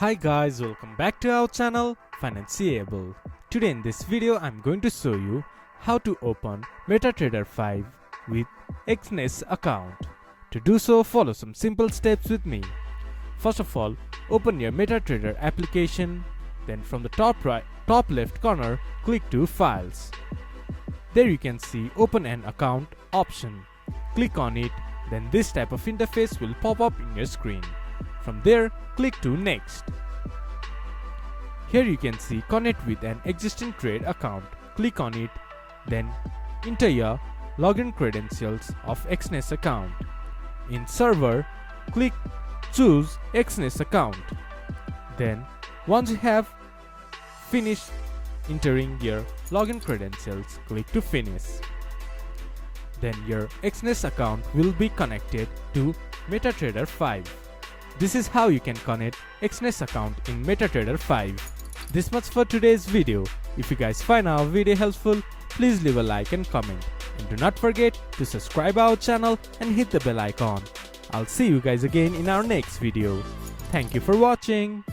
Hi guys, welcome back to our channel Financeable. Today in this video I'm going to show you how to open MetaTrader 5 with Exness account. To do so, follow some simple steps with me. First of all, open your MetaTrader application, then from the top left corner click to Files. There you can see Open an Account option. Click on it, then this type of interface will pop up in your screen. From there, click to Next. Here you can see Connect with an existing trade account. Click on it, then enter your login credentials of Exness account. In Server, choose Exness account. Then, once you have finished entering your login credentials, click to Finish. Then your Exness account will be connected to MetaTrader 5. This is how you can connect Exness account in MetaTrader 5. This much for today's video. If you guys find our video helpful, please leave a like and comment. And do not forget to subscribe our channel and hit the bell icon. I'll see you guys again in our next video. Thank you for watching.